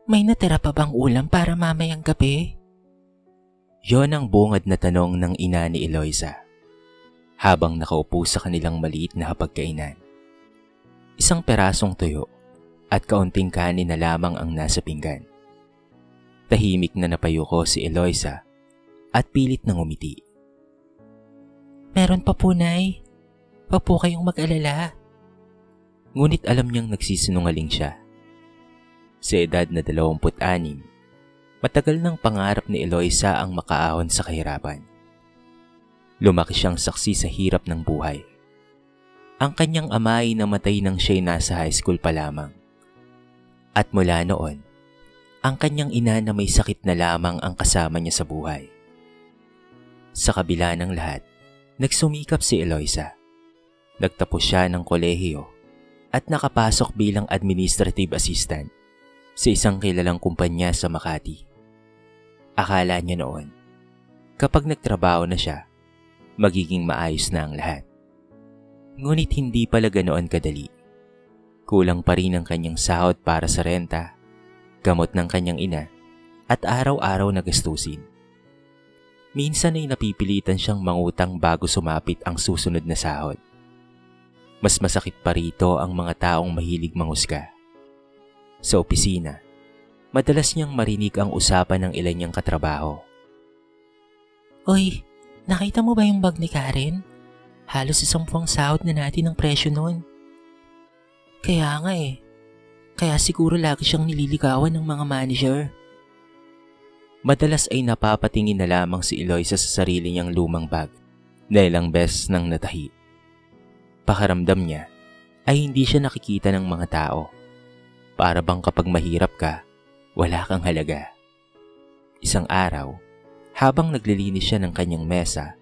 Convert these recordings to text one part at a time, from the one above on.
May natira pa bang ulam para mamayang gabi? Yon ang bungad na tanong ng ina ni Eloisa habang nakaupo sa kanilang maliit na hapagkainan. Isang perasong tuyo at kaunting kanin na lamang ang nasa pinggan. Tahimik na napayuko si Eloisa at pilit na ngumiti. Meron pa po, Nay. Huwag po kayong mag-alala. Ngunit alam niyang nagsisinungaling siya. Sa edad na 26, matagal ng pangarap ni Eloisa ang makaahon sa kahirapan. Lumaki siyang saksi sa hirap ng buhay. Ang kanyang ama ay namatay nang siya'y nasa high school pa lamang. At mula noon, ang kanyang ina na may sakit na lamang ang kasama niya sa buhay. Sa kabila ng lahat, nagsumikap si Eloisa. Nagtapos siya ng kolehiyo at nakapasok bilang administrative assistant sa isang kilalang kumpanya sa Makati. Akala niya noon, kapag nagtrabaho na siya, magiging maayos na ang lahat. Ngunit hindi pala ganoon kadali. Kulang pa rin ang kanyang sahod para sa renta, gamot ng kanyang ina, at araw-araw na gastusin. Minsan ay napipilitan siyang mangutang bago sumapit ang susunod na sahod. Mas masakit pa rito ang mga taong mahilig manghusga. Sa opisina, madalas niyang marinig ang usapan ng ilan niyang katrabaho. Uy, nakita mo ba yung bag ni Karen? Halos 10 sahod na natin ang presyo noon. Kaya nga Kaya siguro lagi siyang nililigawan ng mga manager. Madalas ay napapatingin na lamang si Eloisa sa sarili niyang lumang bag na ilang beses nang natahi. Pakaramdam niya ay hindi siya nakikita ng mga tao. Para bang kapag mahirap ka, wala kang halaga. Isang araw, habang naglilinis siya ng kanyang mesa,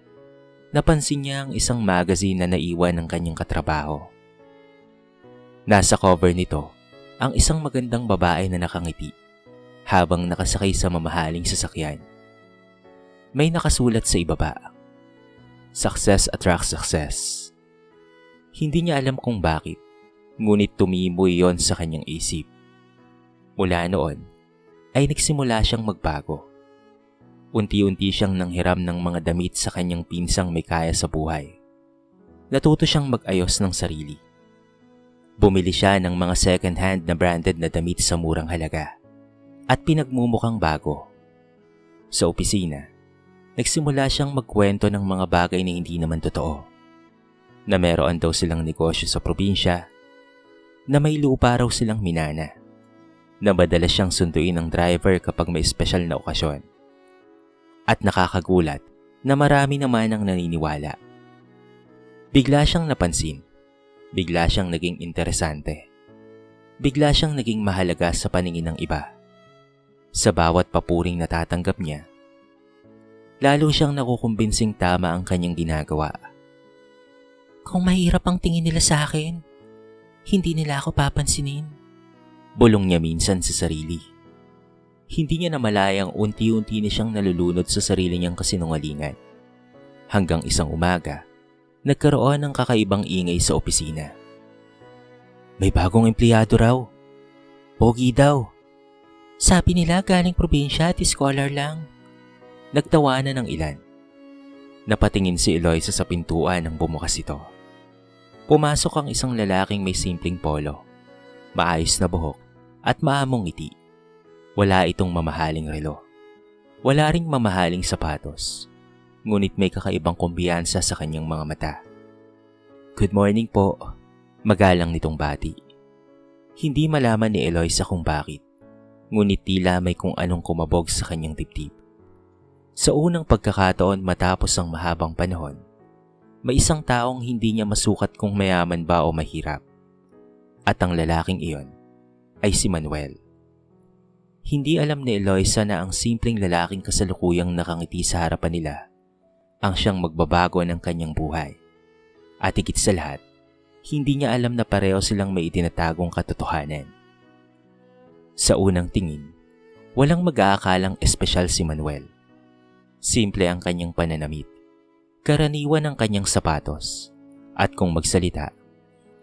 napansin niya ang isang magazine na naiwan ng kanyang katrabaho. Nasa cover nito ang isang magandang babae na nakangiti habang nakasakay sa mamahaling sasakyan. May nakasulat sa ibaba, "Success attracts success." Hindi niya alam kung bakit, ngunit tumimoy yon sa kanyang isip. Mula noon, ay nagsimula siyang magbago. Unti-unti siyang nanghiram ng mga damit sa kanyang pinsang may kaya sa buhay. Natuto siyang mag-ayos ng sarili. Bumili siya ng mga second-hand na branded na damit sa murang halaga at pinagmumukhang bago. Sa opisina, nagsimula siyang magkwento ng mga bagay na hindi naman totoo. Na meron daw silang negosyo sa probinsya, na may lupa raw silang minana, na madalas siyang sunduin ng driver kapag may espesyal na okasyon. At nakakagulat na marami naman ang naniniwala. Bigla siyang napansin, bigla siyang naging interesante, bigla siyang naging mahalaga sa paningin ng iba. Sa bawat papuring natatanggap niya, lalo siyang nakukumbinsing tama ang kanyang ginagawa. Kung mahirap ang tingin nila sa akin, hindi nila ako papansinin. Bulong niya minsan sa sarili. Hindi niya namalayang unti-unti na siyang nalulunod sa sarili niyang kasinungalingan. Hanggang isang umaga, nagkaroon ng kakaibang ingay sa opisina. May bagong empleyado raw. Pogi daw. Sabi nila galing probinsya at scholar lang. Nagtawanan ng ilan. Napatingin si Eloisa sa pintuan nang bumukas ito. Pumasok ang isang lalaking may simpleng polo, maayos na buhok at maamong ngiti. Wala itong mamahaling relo. Wala ring mamahaling sapatos. Ngunit may kakaibang kumbiyansa sa kanyang mga mata. "Good morning po," magalang nitong bati. Hindi malaman ni Eloisa kung bakit, ngunit tila may kung anong kumabog sa kanyang dibdib. Sa unang pagkakataon matapos ang mahabang panahon, may isang taong hindi niya masukat kung mayaman ba o mahirap. At ang lalaking iyon ay si Manuel. Hindi alam ni Eloisa na ang simpleng lalaking kasalukuyang nakangiti sa harapan nila ang siyang magbabago ng kanyang buhay. At higit sa lahat, hindi niya alam na pareho silang may itinatagong katotohanan. Sa unang tingin, walang mag-aakalang espesyal si Manuel. Simple ang kanyang pananamit, karaniwan ang kanyang sapatos, at kung magsalita,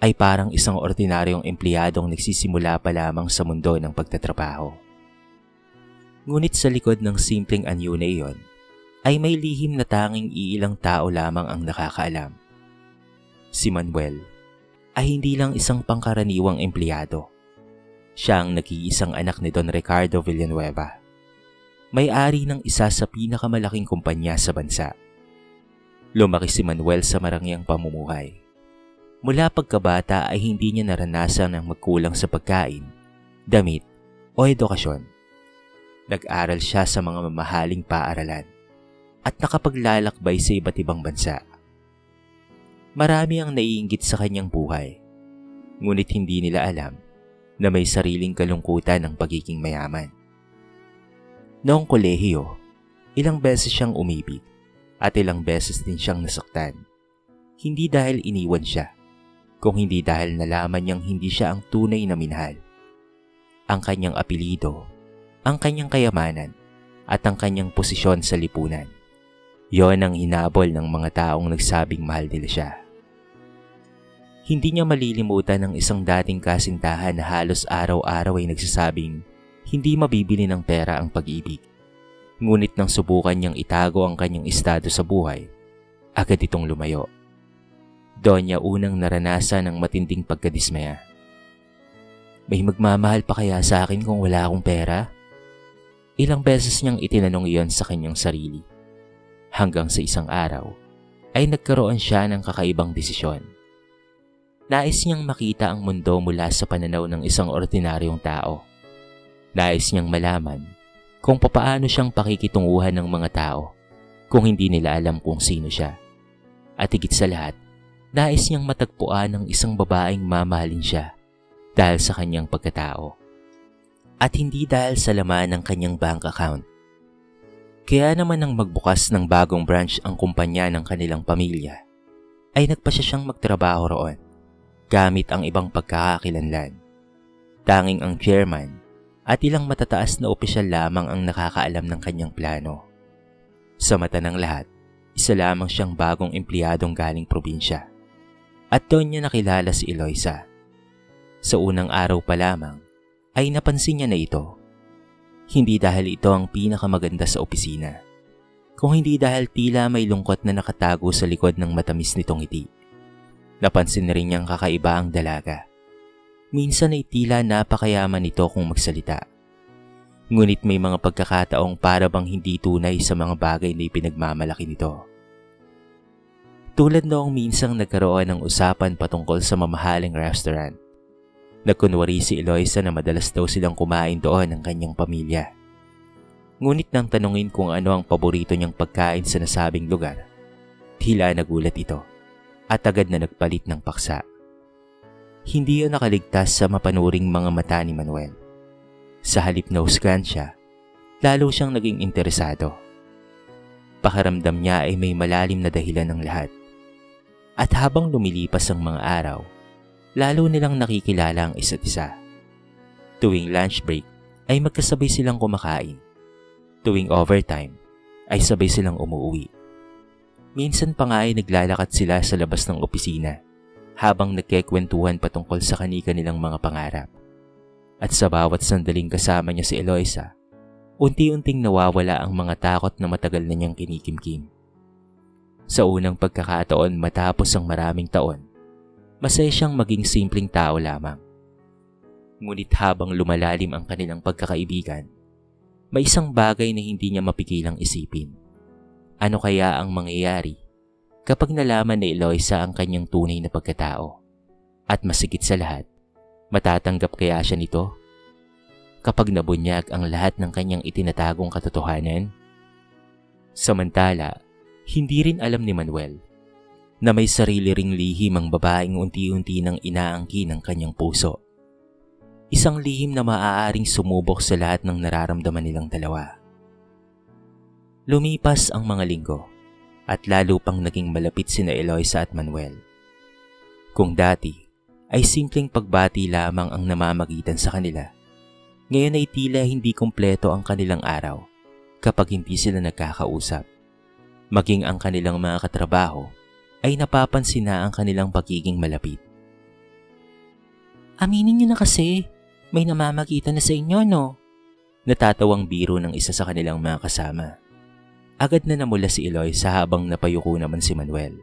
ay parang isang ordinaryong empleyadong nagsisimula pa lamang sa mundo ng pagtatrabaho. Ngunit sa likod ng simpleng anyo na iyon, ay may lihim na tanging iilang tao lamang ang nakakaalam. Si Manuel ay hindi lang isang pangkaraniwang empleyado. Siya ang nag-iisang anak ni Don Ricardo Villanueva. May-ari ng isa sa pinakamalaking kumpanya sa bansa. Lumaki si Manuel sa marangyang pamumuhay. Mula pagkabata ay hindi niya naranasan ang magkulang sa pagkain, damit o edukasyon. Nag-aral siya sa mga mamahaling paaralan at nakapaglalakbay sa iba't ibang bansa. Marami ang naiinggit sa kanyang buhay, ngunit hindi nila alam na may sariling kalungkutan ng pagiging mayaman. Noong kolehiyo, ilang beses siyang umibig at ilang beses din siyang nasaktan. Hindi dahil iniwan siya, kung hindi dahil nalaman niyang hindi siya ang tunay na minahal. Ang kanyang apelido, ang kanyang kayamanan, at ang kanyang posisyon sa lipunan. Yon ang hinabol ng mga taong nagsabing mahal nila siya. Hindi niya malilimutan ang isang dating kasintahan na halos araw-araw ay nagsasabing hindi mabibili ng pera ang pag-ibig. Ngunit nang subukan niyang itago ang kanyang estado sa buhay, agad itong lumayo. Doon niya unang naranasan ang matinding pagkadismaya. May magmamahal pa kaya sa akin kung wala akong pera? Ilang beses niyang itinanong iyon sa kanyang sarili. Hanggang sa isang araw, ay nagkaroon siya ng kakaibang desisyon. Nais niyang makita ang mundo mula sa pananaw ng isang ordinaryong tao. Nais niyang malaman kung papaano siyang pakikitunguhan ng mga tao kung hindi nila alam kung sino siya. At higit sa lahat, nais niyang matagpuan ng isang babaeng mamahalin siya dahil sa kanyang pagkatao at hindi dahil sa laman ng kanyang bank account. Kaya naman nang magbukas ng bagong branch ang kumpanya ng kanilang pamilya, ay nagpasya siyang magtrabaho roon gamit ang ibang pagkakakilanlan. Tanging ang chairman at ilang matataas na opisyal lamang ang nakakaalam ng kanyang plano. Sa mata ng lahat, isa lamang siyang bagong empleyadong galing probinsya. At doon niya nakilala si Eloisa. Sa unang araw pa lamang, ay napansin niya na ito. Hindi dahil ito ang pinakamaganda sa opisina, kung hindi dahil tila may lungkot na nakatago sa likod ng matamis nitong ngiti. Napansin na rin niyang kakaiba ang dalaga. Minsan ay tila napakayaman nito kung magsalita. Ngunit may mga pagkakataong para bang hindi tunay sa mga bagay na ipinagmamalaki nito. Tulad noong minsang nagkaroon ng usapan patungkol sa mamahaling restaurant. Nagkunwari si Eloisa na madalas daw silang kumain doon ng kanyang pamilya. Ngunit nang tanungin kung ano ang paborito niyang pagkain sa nasabing lugar, tila nagulat ito at agad na nagpalit ng paksa. Hindi yun nakaligtas sa mapanuring mga mata ni Manuel. Sa halip na husgahan siya, lalo siyang naging interesado. Pakiramdam niya ay may malalim na dahilan ng lahat. At habang lumilipas ang mga araw, lalo nilang nakikilala ang isa't isa. Tuwing lunch break ay magkasabay silang kumakain. Tuwing overtime ay sabay silang umuwi. Minsan pa nga ay naglalakad sila sa labas ng opisina habang nagkikwentuhan patungkol sa kani-kanilang mga pangarap. At sa bawat sandaling kasama niya si Eloisa, unti-unting nawawala ang mga takot na matagal na niyang kinikimkim. Sa unang pagkakataon matapos ang maraming taon, masaya siyang maging simpleng tao lamang. Ngunit habang lumalalim ang kanilang pagkakaibigan, may isang bagay na hindi niya mapigilang isipin. Ano kaya ang mangyayari kapag nalaman ni Eloisa ang kanyang tunay na pagkatao? At masigit sa lahat, matatanggap kaya siya nito? Kapag nabunyag ang lahat ng kanyang itinatagong katotohanan? Samantala, hindi rin alam ni Manuel na may sarili ring lihim ang babaeng unti-unti nang inaangkin ng kanyang puso. Isang lihim na maaaring sumubok sa lahat ng nararamdaman nilang dalawa. Lumipas ang mga linggo at lalo pang naging malapit sina Eloisa at Manuel. Kung dati ay simpleng pagbati lamang ang namamagitan sa kanila, ngayon ay tila hindi kumpleto ang kanilang araw kapag hindi sila nagkakausap. Maging ang kanilang mga katrabaho ay napapansin na ang kanilang pagiging malapit. Aminin niyo na kasi, may namamagitan na sa inyo, no? Natatawang biro ng isa sa kanilang mga kasama. Agad na namula si Eloisa habang napayuko naman si Manuel.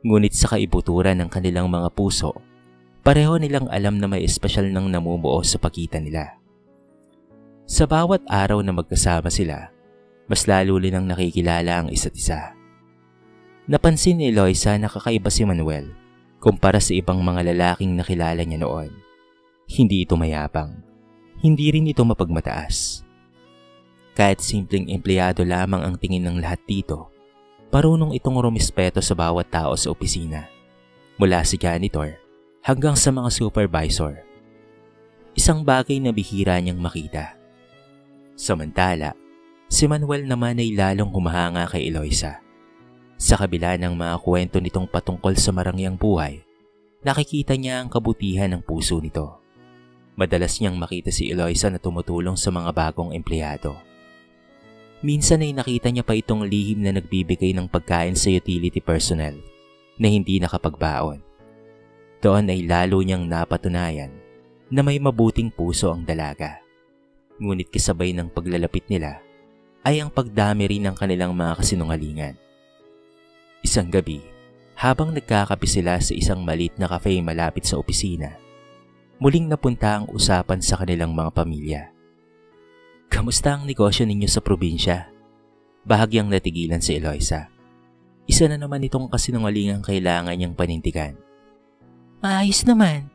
Ngunit sa kaibuturan ng kanilang mga puso, pareho nilang alam na may espesyal nang namumuo sa pagitan nila. Sa bawat araw na magkasama sila, mas lalo nilang nakikilala ang isa't isa. Napansin ni Eloisa na kakaiba si Manuel kumpara sa ibang mga lalaking nakilala niya noon. Hindi ito mayabang, hindi rin ito mapagmataas. Kahit simpleng empleyado lamang ang tingin ng lahat dito, parunong itong rumispeto sa bawat tao sa opisina, mula sa janitor hanggang sa mga supervisor. Isang bagay na bihira niyang makita. Samantala, si Manuel naman ay lalong humahanga kay Eloisa. Sa kabila ng mga kwento nitong patungkol sa marangyang buhay, nakikita niya ang kabutihan ng puso nito. Madalas niyang makita si Eloisa na tumutulong sa mga bagong empleyado. Minsan ay nakita niya pa itong lihim na nagbibigay ng pagkain sa utility personnel na hindi nakapagbaon. Doon ay lalo niyang napatunayan na may mabuting puso ang dalaga. Ngunit kasabay ng paglalapit nila ay ang pagdami rin ng kanilang mga kasinungalingan. Isang gabi, habang nagkakape sila sa isang maliit na cafe malapit sa opisina, muling napunta ang usapan sa kanilang mga pamilya. "Kamusta ang negosyo ninyo sa probinsya?" Bahagyang natigilan si Eloisa. Isa na naman itong kasinungalingang kailangan niyang panindigan. Maayos naman,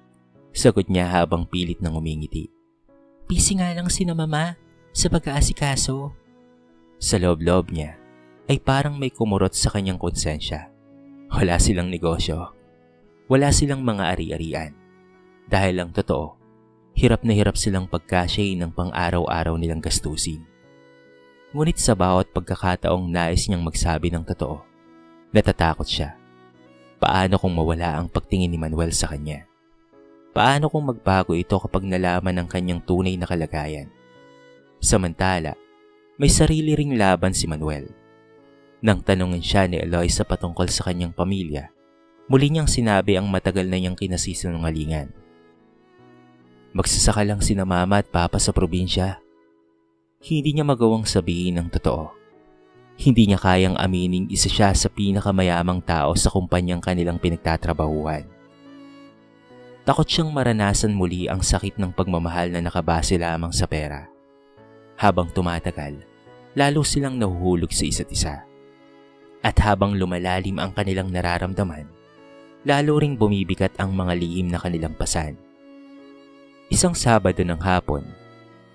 Sagot niya habang pilit nang umingiti. busy nga lang sina mama sa pag-aasikaso. Sa loob-loob niya ay parang may kumurot sa kanyang konsensya. Wala silang negosyo. Wala silang mga ari-arian. Dahil ang totoo, hirap na hirap silang pagkasya ng pang-araw-araw nilang gastusin. Ngunit sa bawat pagkakataong nais niyang magsabi ng totoo, natatakot siya. Paano kung mawala ang pagtingin ni Manuel sa kanya? Paano kung magbago ito kapag nalaman ang kanyang tunay na kalagayan? Samantala, may sarili ring laban si Manuel. Nang tanungin siya ni Eloisa patungkol sa kanyang pamilya, muli niyang sinabi ang matagal na niyang kinasisinungalingan. Magsasaka lang sina mama at papa sa probinsya. Hindi niya magawang sabihin ang totoo. Hindi niya kayang aminin isa siya sa pinakamayamang tao sa kumpanyang kanilang pinagtatrabahuhan. Takot siyang maranasan muli ang sakit ng pagmamahal na nakabase lamang sa pera. Habang tumatagal, lalo silang nahuhulog sa isa't isa. At habang lumalalim ang kanilang nararamdaman, lalo ring bumibigat ang mga lihim na kanilang pasan. Isang Sabado ng hapon,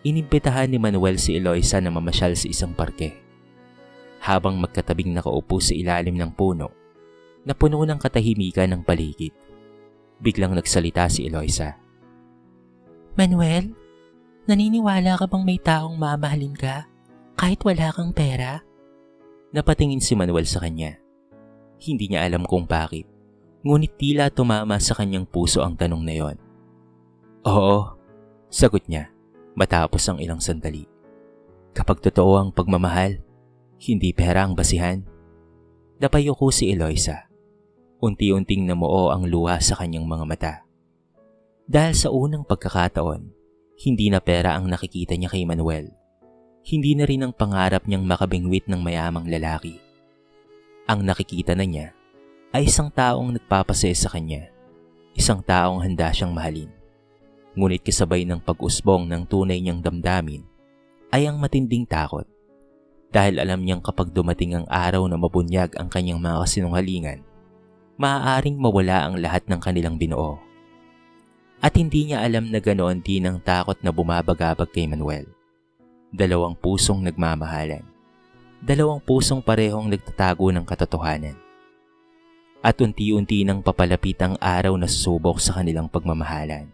inimbitahan ni Manuel si Eloisa na mamasyal sa isang parke. Habang magkatabing nakaupo sa ilalim ng puno, na puno ng katahimikan ng paligid, biglang nagsalita si Eloisa. Manuel, naniniwala ka bang may taong mamahalin ka kahit wala kang pera? Napatingin si Manuel sa kanya. Hindi niya alam kung bakit, ngunit tila tumama sa kanyang puso ang tanong na yon. Oo, sagot niya matapos ang ilang sandali. Kapag totoo ang pagmamahal, hindi pera ang basihan. Napayuko si Eloisa. Unti-unting namuo ang luha sa kanyang mga mata. Dahil sa unang pagkakataon, hindi na pera ang nakikita niya kay Manuel. Hindi na rin ang pangarap niyang makabingwit ng mayamang lalaki. Ang nakikita na niya ay isang taong nagpapasaya sa kanya. Isang taong handa siyang mahalin. Ngunit kasabay ng pag-usbong ng tunay niyang damdamin ay ang matinding takot. Dahil alam niyang kapag dumating ang araw na mabunyag ang kanyang mga kasinungalingan, maaaring mawala ang lahat ng kanilang binuo. At hindi niya alam na ganoon din ang takot na bumabagabag kay Manuel. Dalawang pusong nagmamahalan. Dalawang pusong parehong nagtatago ng katotohanan. At unti-unti nang papalapit ang araw na susubok sa kanilang pagmamahalan.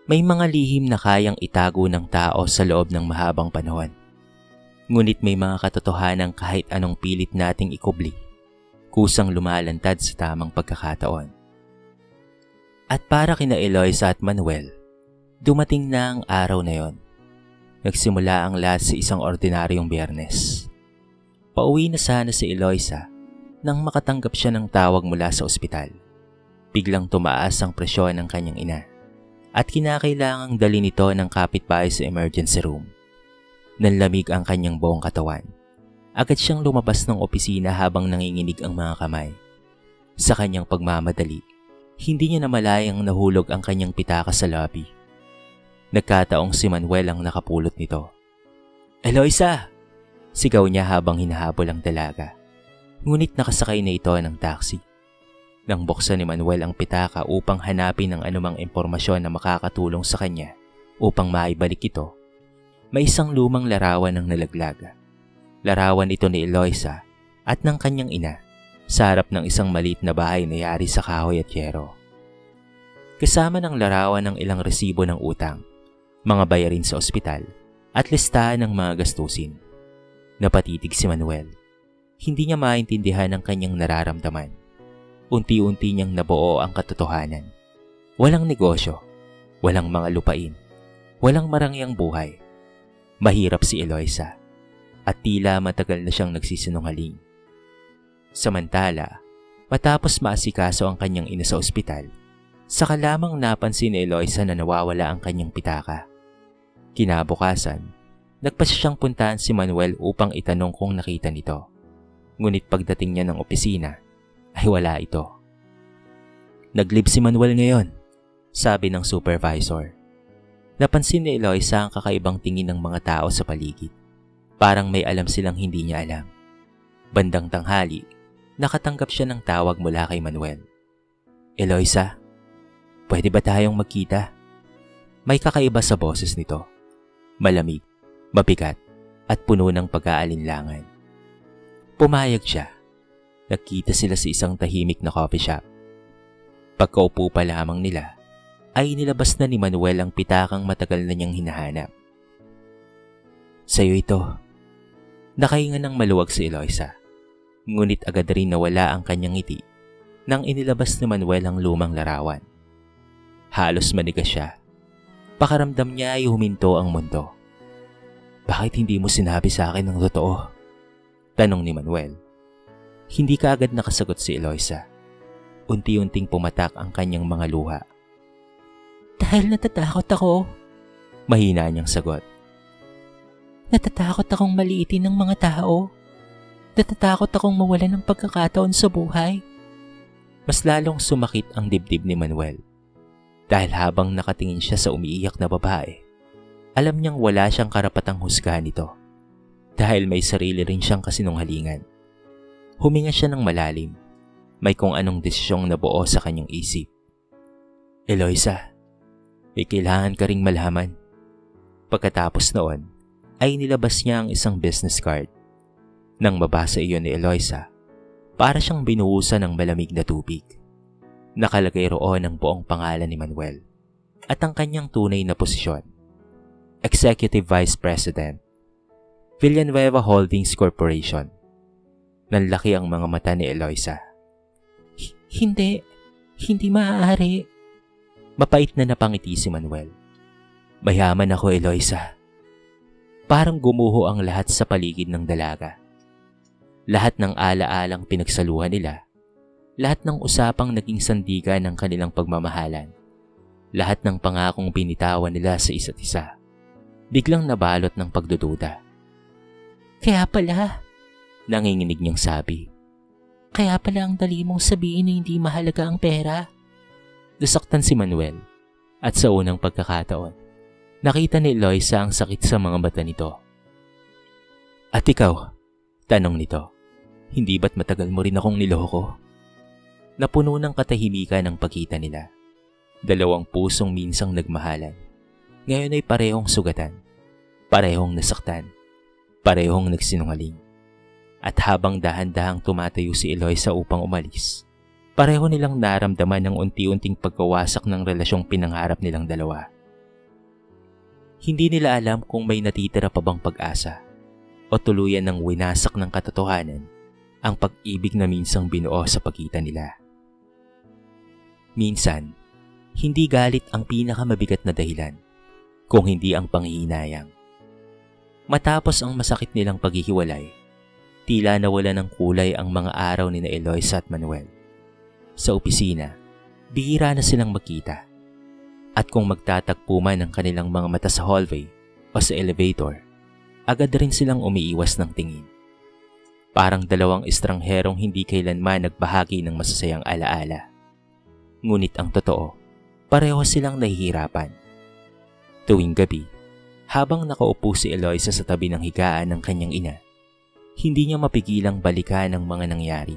May mga lihim na kayang itago ng tao sa loob ng mahabang panahon. Ngunit may mga katotohanan kahit anong pilit nating ikubli, kusang lumalantad sa tamang pagkakataon. At para kina Eloisa at Manuel, dumating na ang araw na yon. Nagsimula ang lahat sa isang ordinaryong Biyernes. Pauwi na sana si Eloisa nang makatanggap siya ng tawag mula sa ospital. Biglang tumaas ang presyon ng kanyang ina. at kinakailangang dali nito ng kapitbahay sa emergency room. Nanlamig ang kanyang buong katawan. Agad siyang lumabas ng opisina habang nanginginig ang mga kamay. Sa kanyang pagmamadali, hindi niya namalayang nahulog ang kanyang pitaka sa lobby. Nagkataong si Manuel ang nakapulot nito. "Eloisa!" Sigaw niya habang hinahabol ang dalaga. Ngunit nakasakay na ito ng taxi. Nang buksan ni Manuel ang pitaka upang hanapin ang anumang impormasyon na makakatulong sa kanya upang maibalik ito, may isang lumang larawan ng nalaglag. Larawan ito ni Eloisa at ng kanyang ina sa harap ng isang maliit na bahay na yari sa kahoy at yero. Kasama ng larawan ng ilang resibo ng utang, mga bayarin sa ospital at listahan ng mga gastusin. Napatitig si Manuel. Hindi niya maintindihan ang kanyang nararamdaman. Unti-unti niyang nabuo ang katotohanan. Walang negosyo, walang mga lupain, walang marangyang buhay. Mahirap si Eloisa at tila matagal na siyang nagsisinungaling. Samantala, matapos maasikaso ang kanyang ina sa ospital, saka lamang napansin ni Eloisa na nawawala ang kanyang pitaka. Kinabukasan, nagpasya siyang puntahan si Manuel upang itanong kung nakita nito. Ngunit pagdating niya ng opisina, ay wala ito. "Nag-leave si Manuel ngayon," sabi ng supervisor. Napansin ni Eloisa ang kakaibang tingin ng mga tao sa paligid. Parang may alam silang hindi niya alam. Bandang tanghali, nakatanggap siya ng tawag mula kay Manuel. "Eloisa, pwede ba tayong magkita?" May kakaiba sa boses nito. Malamig, mabigat, at puno ng pag-aalinlangan. Pumayag siya. Nagkita sila sa isang tahimik na coffee shop. Pagkaupo pa lamang nila, ay nilabas na ni Manuel ang pitakang matagal na niyang hinahanap. "Sa'yo ito." Nakahinga ng maluwag si Eloisa. Ngunit agad rin nawala ang kanyang ngiti nang inilabas ni Manuel ang lumang larawan. Halos manigas siya. Pakaramdam niya ay huminto ang mundo. "Bakit hindi mo sinabi sa akin ng totoo?" tanong ni Manuel. Hindi ka agad nakasagot si Eloisa. Unti-unting pumatak ang kanyang mga luha. "Dahil natatakot ako." Mahina niyang sagot. "Natatakot akong maliitin ng mga tao. Natatakot akong mawalan ng pagkakataon sa buhay." Mas lalong sumakit ang dibdib ni Manuel. Dahil habang nakatingin siya sa umiiyak na babae, alam niyang wala siyang karapatang husgahan ito. Dahil may sarili rin siyang kasinungalingan. Huminga siya ng malalim. May kung anong desisyong nabuo sa kanyang isip. "Eloisa, may kailangan ka ring malaman." Pagkatapos noon, ay nilabas niya ang isang business card. Nang mabasa iyon ni Eloisa, para siyang binuhusan ng malamig na tubig. Nakalagay roon ang buong pangalan ni Manuel at ang kanyang tunay na posisyon. Executive Vice President, Villanueva Holdings Corporation. Nanlaki ang mga mata ni Eloisa. Hindi maaari." Mapait na napangiti si Manuel. "Mayaman ako, Eloisa." Parang gumuho ang lahat sa paligid ng dalaga. Lahat ng ala-alang pinagsaluhan nila. Lahat ng usapang naging sandigan ng kanilang pagmamahalan. Lahat ng pangakong binitawan nila sa isa't isa. Biglang nabalot ng pagdududa. "Kaya pala," nanginginig niyang sabi. "Kaya pala ang dali mong sabihin na hindi mahalaga ang pera." Nasaktan si Manuel at sa unang pagkakataon, nakita ni Eloisa ang sakit sa mga mata nito. "At ikaw?" tanong nito. "Hindi ba't matagal mo rin akong niloko?" Napuno ng katahimikan ang pagkita nila. Dalawang pusong minsang nagmahalan. Ngayon ay parehong sugatan, parehong nasaktan, parehong nagsinungaling. At habang dahan-dahang tumatayo si Eloisa upang umalis, pareho nilang naramdaman ang unti-unting pagkawasak ng relasyong pinangarap nilang dalawa. Hindi nila alam kung may natitira pa bang pag-asa o tuluyan ng winasak ng katotohanan ang pag-ibig na minsang binuo sa pagitan nila. Minsan, hindi galit ang pinakamabigat na dahilan, kung hindi ang panghihinayang. Matapos ang masakit nilang paghihiwalay, tila nawala ng kulay ang mga araw ni na Eloisa at Manuel. Sa opisina, bihira na silang magkita. At kung magtatagpo man ang kanilang mga mata sa hallway o sa elevator, agad rin silang umiiwas ng tingin. Parang dalawang estrangherong hindi kailanman nagbahagi ng masasayang alaala. Ngunit ang totoo, pareho silang nahihirapan. Tuwing gabi, habang nakaupo si Eloisa sa tabi ng higaan ng kanyang ina, hindi niya mapigilang balikan ang mga nangyari.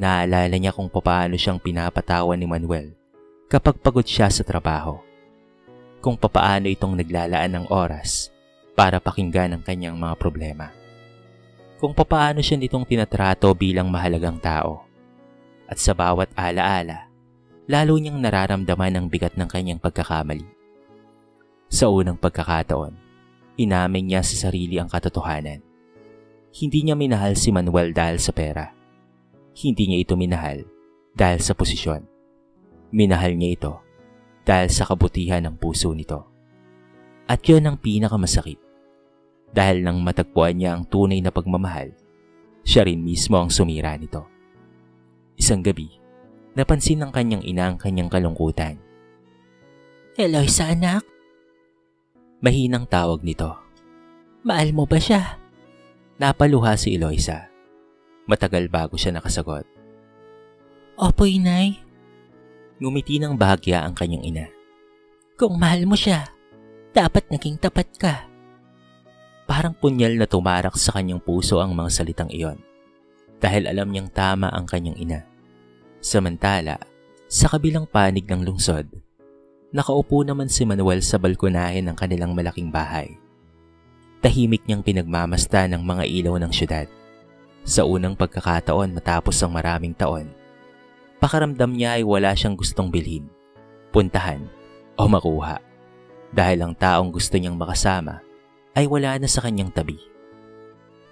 Naalala niya kung papaano siyang pinapatawan ni Manuel kapag pagod siya sa trabaho. Kung papaano itong naglalaan ng oras para pakinggan ang kanyang mga problema. Kung papaano siya nitong tinatrato bilang mahalagang tao. At sa bawat alaala, lalo niyang nararamdaman ang bigat ng kanyang pagkakamali. Sa unang pagkakataon, inamin niya sa sarili ang katotohanan. Hindi niya minahal si Manuel dahil sa pera. Hindi niya ito minahal dahil sa posisyon. Minahal niya ito dahil sa kabutihan ng puso nito. At yun ang pinakamasakit. Dahil nang matagpuan niya ang tunay na pagmamahal, siya rin mismo ang sumira nito. Isang gabi, napansin ng kanyang ina ang kanyang kalungkutan. Eloisa anak, Mahinang tawag nito. mahal mo ba siya? Napaluha si Eloisa. Matagal bago siya nakasagot. Opo, inay. Ngumiti ng bahagya ang kanyang ina. Kung mahal mo siya, dapat naging tapat ka. Parang punyal na tumarak sa kanyang puso ang mga salitang iyon. Dahil alam niyang tama ang kanyang ina. Samantala, sa kabilang panig ng lungsod, nakaupo naman si Manuel sa balkonahe ng kanilang malaking bahay. Tahimik niyang pinagmamasdan ng mga ilaw ng syudad. Sa unang pagkakataon matapos ang maraming taon, pakaramdam niya ay wala siyang gustong bilhin, puntahan o makuha. Dahil ang taong gusto niyang makasama ay wala na sa kanyang tabi.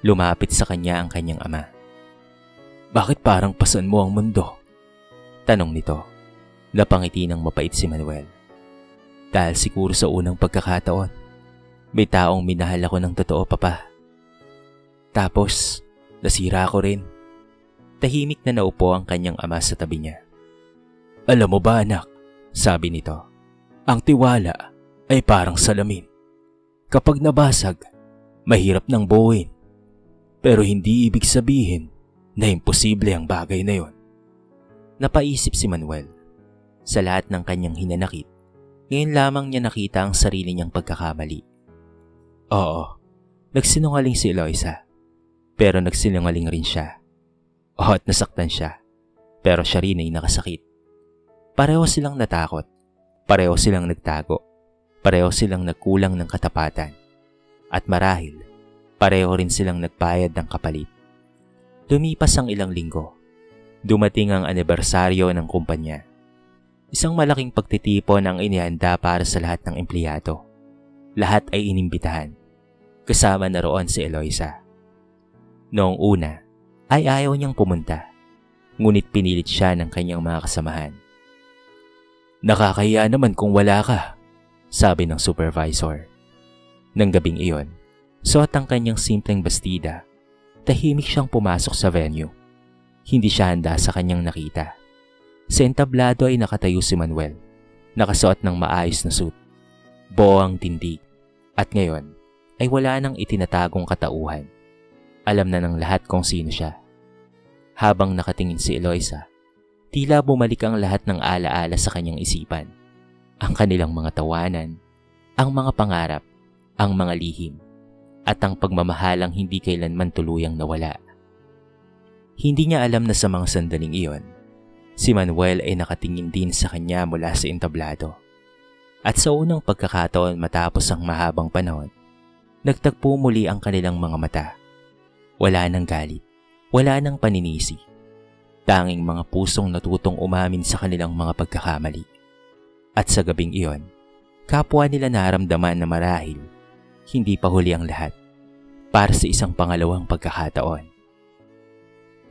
Lumapit sa kanya ang kanyang ama. Bakit parang pasan mo ang mundo? Tanong nito. Napangiti ng mapait si Manuel. Dahil siguro sa unang pagkakataon, may taong minahal ako ng totoo, papa. Tapos, nasira ko rin. Tahimik na naupo ang kanyang ama sa tabi niya. Alam mo ba anak, sabi nito, ang tiwala ay parang salamin. Kapag nabasag, mahirap nang buuin. Pero hindi ibig sabihin na imposible ang bagay na yon. Napaisip si Manuel. Sa lahat ng kanyang hinanakit, ngayon lamang niya nakita ang sarili niyang pagkakamali. Oo, nagsinungaling si Eloisa. Pero nagsinungaling rin siya. At nasaktan siya. Pero siya rin ay nakasakit. Pareho silang natakot. Pareho silang nagtago. Pareho silang nagkulang ng katapatan. At marahil, pareho rin silang nagbayad ng kapalit. Lumipas ang ilang linggo. Dumating ang anibersaryo ng kumpanya. Isang malaking pagtitipon ang inihanda para sa lahat ng empleyado. Lahat ay inimbitahan. Kasama na roon si Eloisa. Noong una, ay ayaw niyang pumunta. Ngunit pinilit siya ng kanyang mga kasamahan. Nakakahiya naman kung wala ka, sabi ng supervisor. Nang gabing iyon, suot ang kanyang simpleng bastida. Tahimik siyang pumasok sa venue. Hindi siya handa sa kanyang nakita. Sa entablado ay nakatayo si Manuel, nakasuot ng maayos na suit, buo ang tindig, at ngayon ay wala nang itinatagong katauhan. Alam na ng lahat kung sino siya. Habang nakatingin si Eloisa, tila bumalik ang lahat ng alaala sa kanyang isipan. Ang kanilang mga tawanan, ang mga pangarap, ang mga lihim, at ang pagmamahalang hindi kailanman tuluyang nawala. Hindi niya alam na sa mga sandaling iyon, si Manuel ay nakatingin din sa kanya mula sa entablado. At sa unang pagkakataon matapos ang mahabang panahon, nagtagpo muli ang kanilang mga mata. Wala nang galit, wala nang paninisi. Tanging mga pusong natutong umamin sa kanilang mga pagkakamali. At sa gabing iyon, kapwa nila naramdaman na marahil, hindi pa huli ang lahat para sa isang pangalawang pagkakataon.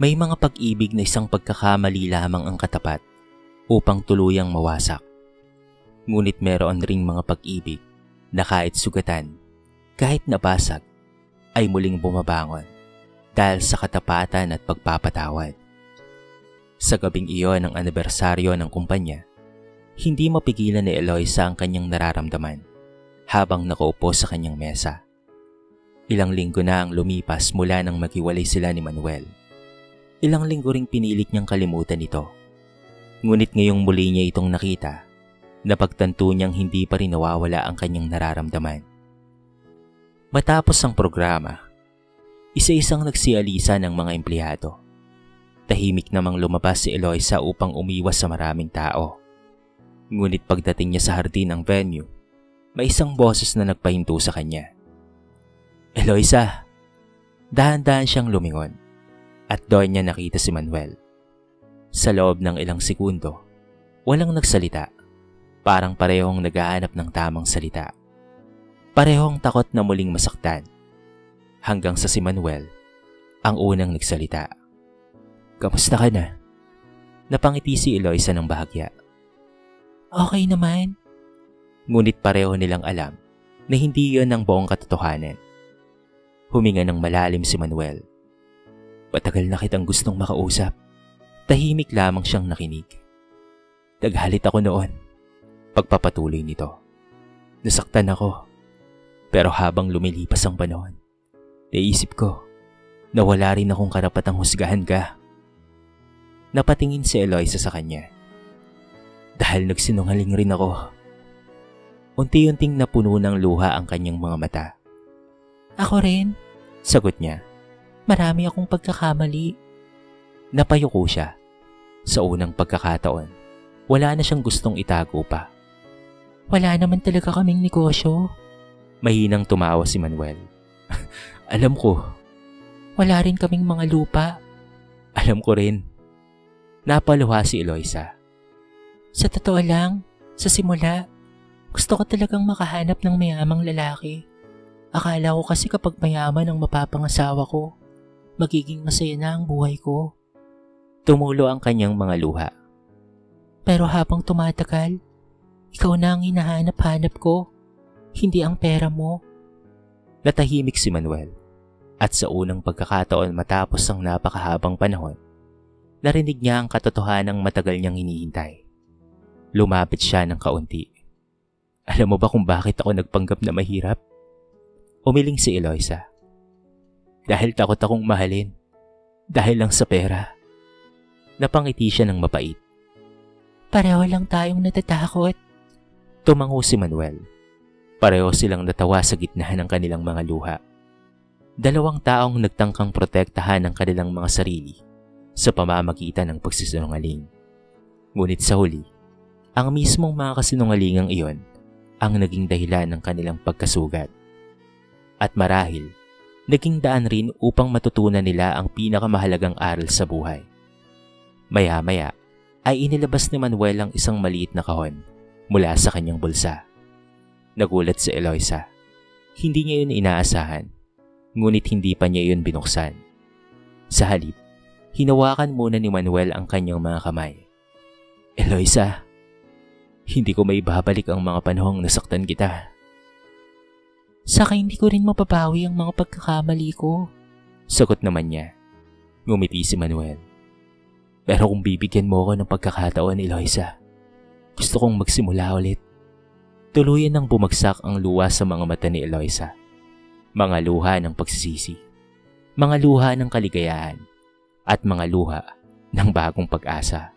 May mga pag-ibig na isang pagkakamali lamang ang katapat upang tuluyang mawasak. Ngunit meron ring mga pag-ibig na kahit sugatan, kahit nabasag, ay muling bumabangon dahil sa katapatan at pagpapatawad. Sa gabing iyon ng anibersaryo ng kumpanya, Hindi mapigilan ni Eloisa ang kanyang nararamdaman habang nakaupo sa kanyang mesa. Ilang linggo na ang lumipas mula nang maghiwalay sila ni Manuel. Ilang linggo ring pinilit niyang kalimutan ito. Ngunit ngayong muli niya itong nakita, napagtanto niyang hindi pa rin nawawala ang kanyang nararamdaman. Matapos ang programa, isa-isang nagsialisa ng mga empleyado. Tahimik namang lumabas si Eloisa upang umiwas sa maraming tao. Ngunit pagdating niya sa hardin ng venue, may isang boses na nagpahinto sa kanya. Eloisa! Dahan-dahan siyang lumingon at doon niya nakita si Manuel. Sa loob ng ilang segundo, walang nagsalita. Parang parehong naghahanap ng tamang salita. Parehong takot na muling masaktan. Hanggang sa si Manuel, ang unang nagsalita. Kamusta ka na? Napangiti si Eloisa ng bahagya. Okay naman. Ngunit pareho nilang alam na hindi yon ang buong katotohanan. Huminga ng malalim si Manuel. Patagal na kitang gustong makausap. Tahimik lamang siyang nakinig. Naghalit ako noon. Pagpapatuloy nito. Nasaktan ako. Pero habang lumilipas ang panahon, naisip ko na wala rin akong karapatang husgahan ka. Napatingin si Eloisa sa kanya. Dahil nagsinungaling rin ako. Unti-unting napuno ng luha ang kanyang mga mata. Ako rin. Sagot niya. Marami akong pagkakamali. Napayuko siya. Sa unang pagkakataon, wala na siyang gustong itago pa. Wala naman talaga kaming negosyo. Mahinang tumawa si Manuel. Alam ko. Wala rin kaming mga lupa. Alam ko rin. Napaluha si Eloisa. Sa totoo lang, sa simula, gusto ko talagang makahanap ng mayamang lalaki. Akala ko kasi kapag mayaman ang mapapangasawa ko, magiging masaya na ang buhay ko. Tumulo ang kanyang mga luha. Pero habang tumatagal, ikaw na ang hinahanap-hanap ko, hindi ang pera mo. Natahimik si Manuel at sa unang pagkakataon matapos ang napakahabang panahon, narinig niya ang katotohanang matagal niyang hinihintay. Lumapit siya ng kaunti. Alam mo ba kung bakit ako nagpanggap na mahirap? Umiling si Eloisa. Dahil takot akong mahalin. Dahil lang sa pera. Napangiti siya ng mapait. Pareho lang tayong natatakot. Tumango si Manuel. Pareho silang natawa sa gitnahan ng kanilang mga luha. Dalawang taong nagtangkang protektahan ang kanilang mga sarili sa pamamagitan ng pagsisinungaling. Ngunit sa huli, ang mismong mga kasinungalingang iyon ang naging dahilan ng kanilang pagkasugat. At marahil, naging daan rin upang matutunan nila ang pinakamahalagang aral sa buhay. Maya-maya ay inilabas ni Manuel ang isang maliit na kahon mula sa kanyang bulsa. Nagulat si Eloisa. Hindi niya yun inaasahan, ngunit hindi pa niya yun binuksan. Sa halip, hinawakan muna ni Manuel ang kanyang mga kamay. Eloisa, hindi ko maibabalik ang mga panahong nasaktan kita. Saka hindi ko rin mapapawi ang mga pagkakamali ko. Sagot naman niya. Ngumiti si Manuel. Pero kung bibigyan mo ako ng pagkakataon, Eloisa, gusto kong magsimula ulit. Tuluyan nang bumagsak ang luha sa mga mata ni Eloisa. Mga luha ng pagsisisi. Mga luha ng kaligayahan. At mga luha ng bagong pag-asa.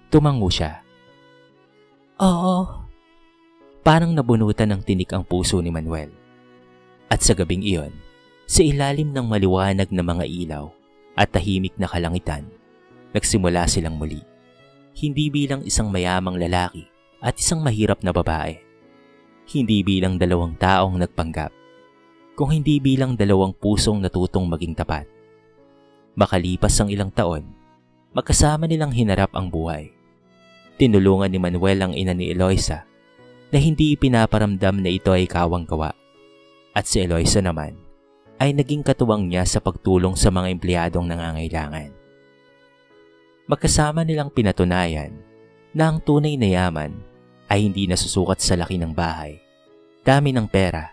Tumango siya. Oo. Parang nabunutan ng tinik ang puso ni Manuel. At sa gabing iyon, sa ilalim ng maliwanag na mga ilaw at tahimik na kalangitan, nagsimula silang muli. Hindi bilang isang mayamang lalaki at isang mahirap na babae. Hindi bilang dalawang taong nagpanggap, kung hindi bilang dalawang pusong natutong maging tapat. Makalipas ang ilang taon, magkasama nilang hinarap ang buhay. Tinulungan ni Manuel ang ina ni Eloisa na hindi ipinaparamdam na ito ay kawang-gawa. At si Eloisa naman ay naging katuwang niya sa pagtulong sa mga empleyadong nangangailangan. Magkasama nilang pinatunayan na ang tunay na yaman ay hindi nasusukat sa laki ng bahay, dami ng pera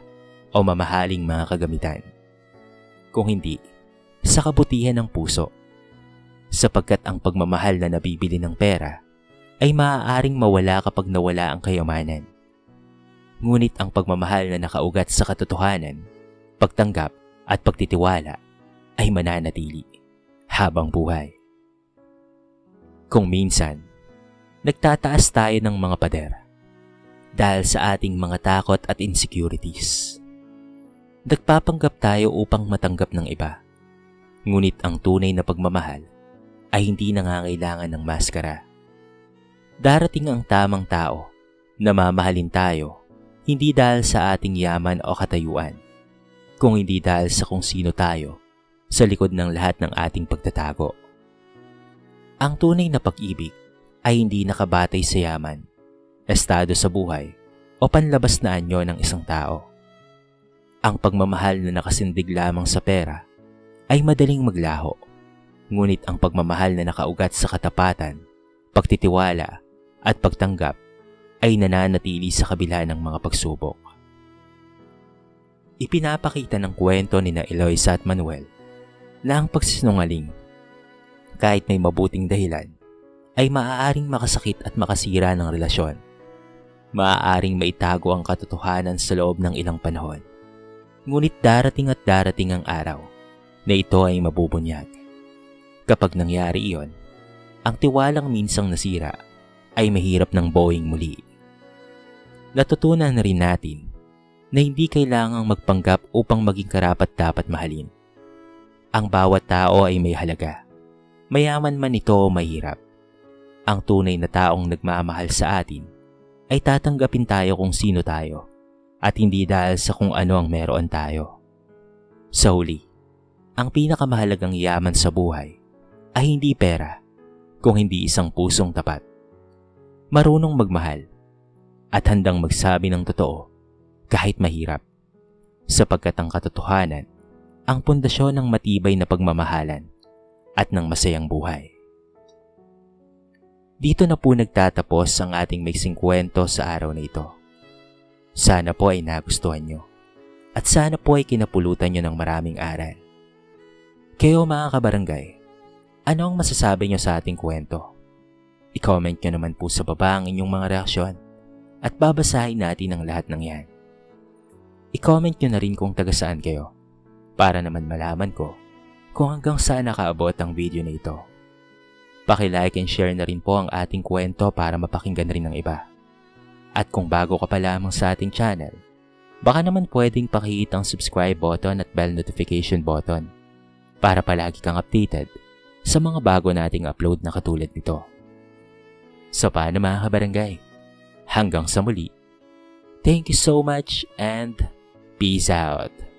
o mamahaling mga kagamitan. Kung hindi, sa kabutihan ng puso. Sapagkat ang pagmamahal na nabibili ng pera ay maaaring mawala kapag nawala ang kayamanan. Ngunit ang pagmamahal na nakaugat sa katotohanan, pagtanggap at pagtitiwala ay mananatili habang buhay. Kung minsan, nagtataas tayo ng mga pader dahil sa ating mga takot at insecurities. Nagpapanggap tayo upang matanggap ng iba. Ngunit ang tunay na pagmamahal ay hindi nangangailangan ng maskara. Darating ang tamang tao na mamahalin tayo hindi dahil sa ating yaman o katayuan, kung hindi dahil sa kung sino tayo sa likod ng lahat ng ating pagtatago. Ang tunay na pag-ibig ay hindi nakabatay sa yaman, estado sa buhay o panlabas na anyo ng isang tao. Ang pagmamahal na nakasindig lamang sa pera ay madaling maglaho, ngunit ang pagmamahal na nakaugat sa katapatan, pagtitiwala at pagtanggap ay nananatili sa kabila ng mga pagsubok. Ipinapakita ng kwento ni na Eloisa at Manuel na ang pagsisinungaling, kahit may mabuting dahilan, ay maaaring makasakit at makasira ng relasyon. Maaaring maitago ang katotohanan sa loob ng ilang panahon. Ngunit darating ang araw na ito ay mabubunyag. Kapag nangyari iyon, ang tiwalang minsang nasira ay mahirap ng buuing muli. Natutunan na rin natin na hindi kailangang magpanggap upang maging karapat-dapat mahalin. Ang bawat tao ay may halaga, mayaman man ito o mahirap. Ang tunay na taong nagmamahal sa atin ay tatanggapin tayo kung sino tayo at hindi dahil sa kung ano ang meron tayo. Sa huli, ang pinakamahalagang yaman sa buhay ay hindi pera, kung hindi isang pusong tapat, marunong magmahal, at handang magsabi ng totoo kahit mahirap, sapagkat ang katotohanan ang pundasyon ng matibay na pagmamahalan at ng masayang buhay. Dito na po nagtatapos ang ating maiksing kwento sa araw na ito. Sana po ay nagustuhan nyo at sana po ay kinapulutan nyo ng maraming aral. Kayo mga kabarangay, ano ang masasabi nyo sa ating kwento? I-comment nyo naman po sa baba ang inyong mga reaksyon at babasahin natin ang lahat ng yan. I-comment nyo na rin kung taga saan kayo para naman malaman ko kung hanggang saan nakaabot ang video na ito. Paki-like and share na rin po ang ating kwento para mapakinggan rin ng iba. At kung bago ka pa lamang sa ating channel, baka naman pwedeng pakihit ang subscribe button at bell notification button para palagi kang updated sa mga bago nating upload na katulad nito. So paano mga kabarangay? Hanggang sa muli. Thank you so much and peace out.